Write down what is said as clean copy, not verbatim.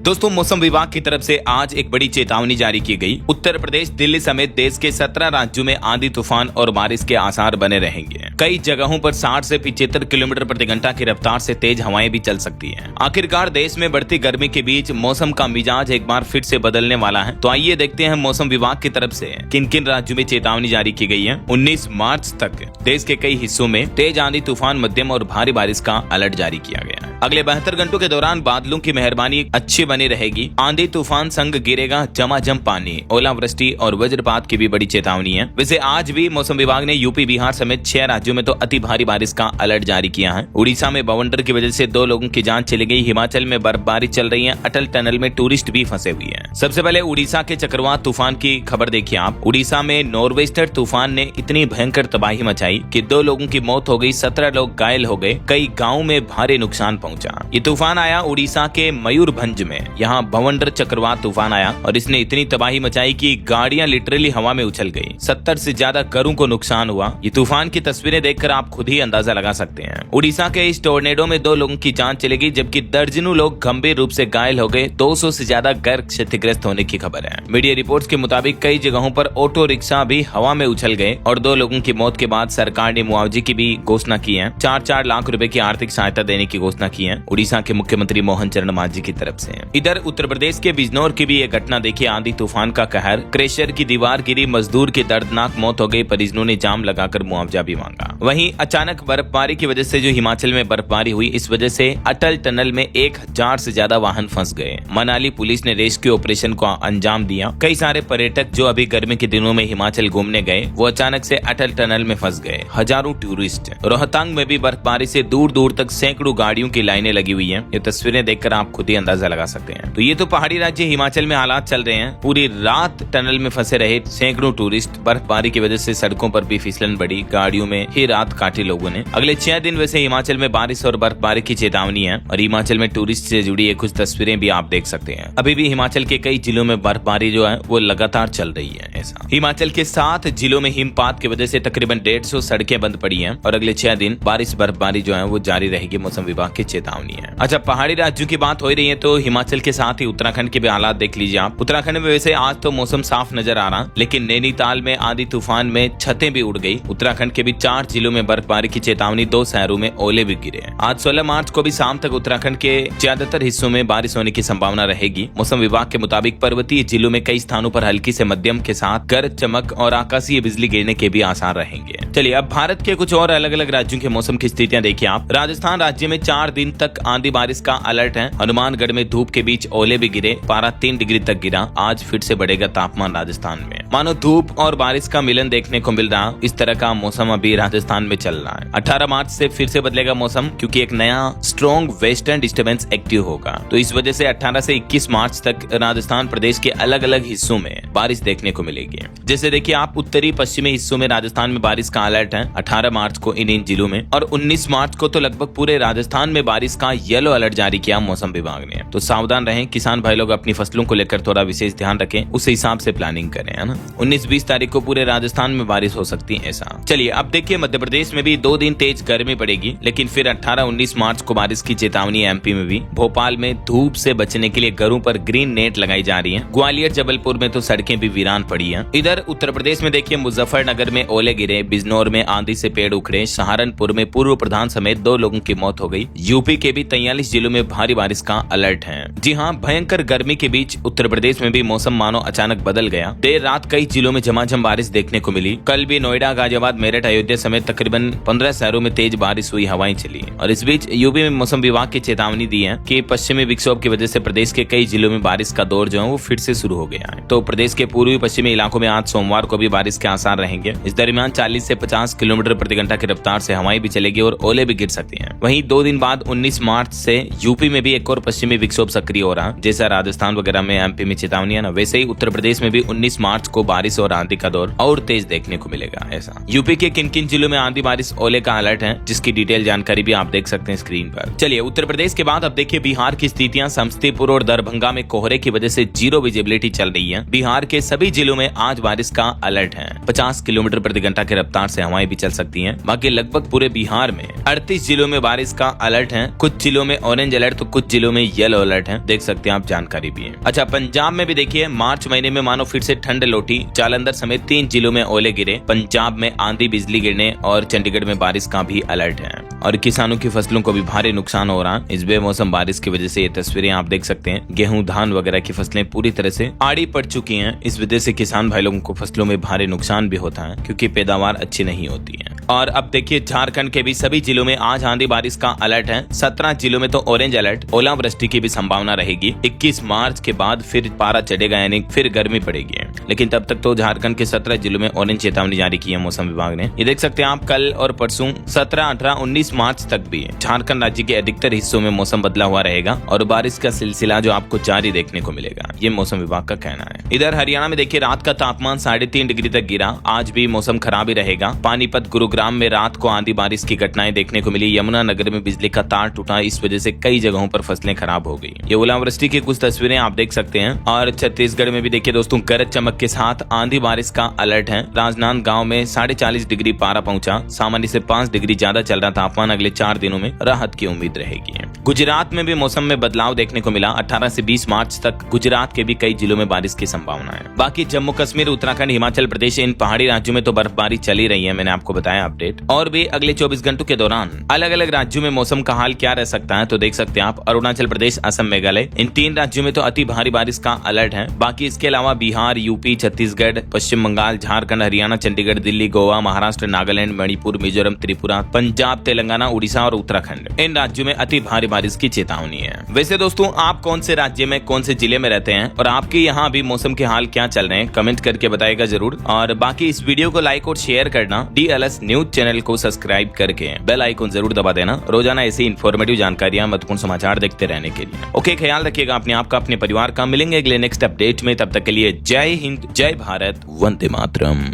दोस्तों, मौसम विभाग की तरफ से आज एक बड़ी चेतावनी जारी की गई। उत्तर प्रदेश, दिल्ली समेत देश के 17 राज्यों में आंधी तूफान और बारिश के आसार बने रहेंगे। कई जगहों पर 60 से 75 किलोमीटर प्रति घंटा की रफ्तार से तेज हवाएं भी चल सकती हैं। आखिरकार देश में बढ़ती गर्मी के बीच मौसम का मिजाज एक बार फिर से बदलने वाला है। तो आइए देखते हैं मौसम विभाग की तरफ से किन किन राज्यों में चेतावनी जारी की गई है। 19 मार्च तक देश के कई हिस्सों में तेज आंधी तूफान, मध्यम और भारी बारिश का अलर्ट जारी किया गया है। अगले 72 घंटों के दौरान बादलों की मेहरबानी अच्छी बनी रहेगी। आंधी तूफान संग गिरेगा झमाझम पानी, ओलावृष्टि और वज्रपात की भी बड़ी चेतावनी है। वैसे आज भी मौसम विभाग ने यूपी, बिहार समेत 6 राज्यों में तो अति भारी बारिश का अलर्ट जारी किया है। उड़ीसा में बवंडर की वजह से 2 लोगों की जान चली गई। हिमाचल में बर्फबारी चल रही है। अटल टनल में टूरिस्ट भी फंसे हुए हैं। सबसे पहले उड़ीसा के चक्रवात तूफान की खबर देखिए आप। उड़ीसा में नॉर्वेस्टर तूफान ने इतनी भयंकर तबाही मचाई कि 2 लोगों की मौत हो गई, 17 लोग घायल हो गए। कई गाँव में भारी नुकसान पहुंचा। ये तूफान आया उड़ीसा के मयूरभंज में। यहाँ भवंडर चक्रवात तूफान आया और इसने इतनी तबाही मचाई कि गाड़ियां लिटरली हवा में उछल गई। 70 से ज्यादा घरों को नुकसान हुआ। ये तूफान की तस्वीरें देखकर आप खुद ही अंदाजा लगा सकते हैं। उड़ीसा के इस टोर्नेडो में 2 लोगों की जान चली गई, जबकि दर्जनों लोग गंभीर रूप से घायल हो गए। 200 से ज्यादा घर क्षतिग्रस्त होने की खबर है। मीडिया रिपोर्ट्स के मुताबिक कई जगहों पर ऑटो रिक्शा भी हवा में उछल गए और 2 लोगों की मौत के बाद सरकार ने मुआवजे की भी घोषणा की है। 4-4 लाख रुपए की आर्थिक सहायता देने की घोषणा की है उड़ीसा के मुख्यमंत्री मोहन चरण मांझी की तरफ से। इधर उत्तर प्रदेश के बिजनौर की भी एक घटना देखिए। आंधी तूफान का कहर, क्रेशर की दीवार गिरी, मजदूर की दर्दनाक मौत हो गई। परिजनों ने जाम लगाकर मुआवजा भी मांगा। वहीं अचानक बर्फबारी की वजह से जो हिमाचल में बर्फबारी हुई, इस वजह से अटल टनल में 1000 से ज्यादा वाहन फंस गए। मनाली पुलिस ने रेस्क्यू ऑपरेशन को अंजाम दिया। कई सारे पर्यटक जो अभी गर्मी के दिनों में हिमाचल घूमने गए, वो अचानक से अटल टनल में फंस गए। हजारों टूरिस्ट। रोहतांग में भी बर्फबारी से दूर दूर तक सैकड़ों गाड़ियों की लाइनें लगी हुई है। ये तस्वीरें देखकर आप खुद ही अंदाजा लगा सकते हैं। तो ये तो पहाड़ी राज्य हिमाचल में हालात चल रहे हैं। पूरी रात टनल में फंसे रहे सैकड़ों टूरिस्ट। बर्फबारी की वजह से सड़कों पर भी फिसलन बढ़ी, गाड़ियों में ही रात काटी लोगों ने। अगले 6 दिन वैसे हिमाचल में बारिश और बर्फबारी की चेतावनी है और हिमाचल में टूरिस्ट से जुड़ी कुछ तस्वीरें भी आप देख सकते हैं। अभी भी हिमाचल के कई जिलों में बर्फबारी जो है वो लगातार चल रही है। ऐसा हिमाचल के 7 जिलों में हिमपात की वजह से तकरीबन 150 सड़कें बंद पड़ी हैं और अगले 6 दिन बारिश बर्फबारी जो है वो जारी रहेगी। मौसम विभाग की चेतावनी है। अच्छा, पहाड़ी राज्यों की बात हो रही है तो हिमाचल के साथ ही उत्तराखंड के भी हालात देख लीजिए आप। उत्तराखंड में वैसे आज तो मौसम साफ नजर आ रहा, लेकिन नैनीताल में आंधी तूफान में छतें भी उड़ गई। उत्तराखंड के भी 4 जिलों में बर्फबारी की चेतावनी, 2 शहरों में ओले भी गिरे। आज 16 मार्च को भी शाम तक उत्तराखंड के ज्यादातर हिस्सों में बारिश होने की संभावना रहेगी। मौसम विभाग के मुताबिक पर्वतीय जिलों में कई स्थानों पर हल्की से मध्यम के साथ गरज चमक और आकाशीय बिजली गिरने के भी आसार रहेंगे। चलिए अब भारत के कुछ और अलग अलग राज्यों के मौसम की स्थितियां देखिए आप। राजस्थान राज्य में 4 दिन तक आंधी बारिश का अलर्ट है। हनुमानगढ़ में धूप के बीच ओले भी गिरे, पारा 3 डिग्री तक गिरा। आज फिर से बढ़ेगा तापमान राजस्थान में। मानो धूप और बारिश का मिलन देखने को मिल रहा, इस तरह का मौसम अभी राजस्थान में चल रहा है। 18 मार्च से फिर से बदलेगा मौसम, क्योंकि एक नया स्ट्रॉन्ग वेस्टर्न डिस्टर्बेंस एक्टिव होगा। तो इस वजह से 18 से 21 मार्च तक राजस्थान प्रदेश के अलग अलग हिस्सों में बारिश देखने को मिलेगी। जैसे देखिए आप, उत्तरी पश्चिमी हिस्सों में राजस्थान में बारिश का अलर्ट है 18 मार्च को इन जिलों में, और 19 मार्च को तो लगभग पूरे राजस्थान में बारिश का येलो अलर्ट जारी किया मौसम विभाग ने। तो सावधान रहें, किसान भाई लोग अपनी फसलों को लेकर थोड़ा विशेष ध्यान रखें, उस हिसाब से प्लानिंग करें, है ना। 19-20 तारीख को पूरे राजस्थान में बारिश हो सकती है ऐसा। चलिए अब देखिए, मध्य प्रदेश में भी 2 दिन तेज गर्मी पड़ेगी, लेकिन फिर 18-19 मार्च को बारिश की चेतावनी है एमपी में भी। भोपाल में धूप से बचने के लिए घरों पर ग्रीन नेट लगाई जा रही है। ग्वालियर, जबलपुर में तो सड़कें भी वीरान पड़ी है। इधर उत्तर प्रदेश में देखिए, मुजफ्फरनगर में ओले गिरे, बिजनौर में आंधी से पेड़ उखड़े, सहारनपुर में पूर्व प्रधान समेत 2 लोगों की मौत हो गई। यूपी के भी 43 जिलों में भारी बारिश का अलर्ट है। जी हाँ, भयंकर गर्मी के बीच उत्तर प्रदेश में भी मौसम मानो अचानक बदल गया। देर रात कई जिलों में झमाझम बारिश देखने को मिली। कल भी नोएडा, गाजियाबाद, मेरठ, अयोध्या समेत तकरीबन 15 शहरों में तेज बारिश हुई, हवाएं चली। और इस बीच यूपी में मौसम विभाग की चेतावनी दी है कि पश्चिमी विक्षोभ की वजह से प्रदेश के कई जिलों में बारिश का दौर जो है वो फिर से शुरू हो गया है। तो प्रदेश के पूर्वी पश्चिमी इलाकों में आज सोमवार को भी बारिश के आसार रहेंगे। इस दरमियान 40 से 50 किलोमीटर प्रति घंटा की रफ्तार से हवाएं भी चलेगी और ओले भी गिर सकती हैं। वहीं 2 दिन बाद 19 मार्च से यूपी में भी एक और पश्चिमी विक्षोभ सक्रिय हो रहा, जैसा राजस्थान वगैरह में एमपी में चेतावनी है ना, वैसे ही उत्तर प्रदेश में भी 19 मार्च को बारिश और आंधी का दौर और तेज देखने को मिलेगा। ऐसा यूपी के किन किन जिलों में आंधी बारिश ओले का अलर्ट है, जिसकी डिटेल जानकारी भी आप देख सकते हैं स्क्रीन पर। चलिए उत्तर प्रदेश के बाद अब देखिए बिहार की स्थितियां। समस्तीपुर और दरभंगा में कोहरे की वजह से 0 विजिबिलिटी चल रही है। बिहार के सभी जिलों में में आज बारिश का अलर्ट है। 50 किलोमीटर प्रति घंटा की रफ्तार से हवाएं भी चल सकती हैं। बाकी लगभग पूरे बिहार में 38 जिलों में बारिश का अलर्ट है। कुछ जिलों में ऑरेंज अलर्ट तो कुछ जिलों में येलो अलर्ट है, देख सकते हैं आप, जानकारी भी है। अच्छा, पंजाब में भी देखिए मार्च महीने में मानो फिर से ठंड लौटी। जालंधर समेत 3 जिलों में ओले गिरे। पंजाब में आंधी बिजली गिरने और चंडीगढ़ में बारिश का भी अलर्ट है और किसानों की फसलों को भी भारी नुकसान हो रहा है इस बेमौसम बारिश की वजह से। ये तस्वीरें आप देख सकते हैं, गेहूं धान वगैरह की फसलें पूरी तरह से आड़ी पड़ चुकी हैं। इस वजह से किसान भाई लोगों को फसलों में भारी नुकसान भी होता है क्योंकि पैदावार अच्छी नहीं होती है। और अब देखिए झारखंड के भी सभी जिलों में आज आंधी बारिश का अलर्ट है। 17 जिलों में तो ऑरेंज अलर्ट, ओलावृष्टि की भी संभावना रहेगी। 21 मार्च के बाद फिर पारा चढ़ेगा, यानी फिर गर्मी पड़ेगी। लेकिन तब तक तो झारखंड के 17 जिलों में ऑरेंज चेतावनी जारी की है मौसम विभाग ने। ये देख सकते हैं आप, कल और परसों 17, 18, 19 मार्च तक भी झारखंड राज्य के अधिकतर हिस्सों में मौसम बदला हुआ रहेगा और बारिश का सिलसिला जो आपको जारी देखने को मिलेगा, ये मौसम विभाग का कहना है। इधर हरियाणा में देखिए रात का तापमान 3.5 डिग्री तक गिरा। आज भी मौसम खराब ही रहेगा। पानीपत, गुरुग्राम में रात को आंधी बारिश की घटनाएं देखने को मिली। यमुनानगर में बिजली का तार टूटा, इस वजह से कई जगहों पर फसलें खराब हो गई। ये ओलावृष्टि की कुछ तस्वीरें आप देख सकते हैं। और छत्तीसगढ़ में भी देखिए दोस्तों गरज चमक के साथ आंधी बारिश का अलर्ट है। राजनांदगांव में 40.5 डिग्री पारा पहुंचा। सामान्य से 5 डिग्री ज्यादा चल रहा तापमान। अगले 4 दिनों में राहत की उम्मीद रहेगी। गुजरात में भी मौसम में बदलाव देखने को मिला। 18 से 20 मार्च तक गुजरात के भी कई जिलों में बारिश की संभावना है। बाकी जम्मू कश्मीर, उत्तराखंड, हिमाचल प्रदेश, इन पहाड़ी राज्यों में तो बर्फबारी चली रही है, मैंने आपको बताया अपडेट। और भी अगले 24 घंटों के दौरान अलग अलग राज्यों में मौसम का हाल क्या रह सकता है तो देख सकते हैं आप। अरुणाचल प्रदेश, असम, मेघालय, इन 3 राज्यों में तो अति भारी बारिश का अलर्ट है। बाकी इसके अलावा बिहार, यूपी, छत्तीसगढ़, पश्चिम बंगाल, झारखंड, हरियाणा, चंडीगढ़, दिल्ली, गोवा, महाराष्ट्र, नागालैंड, मणिपुर, मिजोरम, त्रिपुरा, पंजाब, तेलंगाना, उड़ीसा और उत्तराखंड, इन राज्यों में अति भारी बारिश की चेतावनी है। वैसे दोस्तों आप कौन से राज्य में, कौन से जिले में रहते हैं और आपके यहाँ भी मौसम के हाल क्या चल रहे हैं, कमेंट करके बताइएगा जरूर। और बाकी इस वीडियो को लाइक और शेयर करना। DLS न्यूज चैनल को सब्सक्राइब करके बेल आइकन जरूर दबा देना, रोजाना ऐसी इन्फॉर्मेटिव जानकारियां, महत्वपूर्ण समाचार देखते रहने के लिए। ओके, ख्याल रखिएगा अपने आप का, अपने परिवार का। मिलेंगे अगले नेक्स्ट अपडेट में, तब तक के लिए जय हिंद, जय भारत, वंदे मातरम।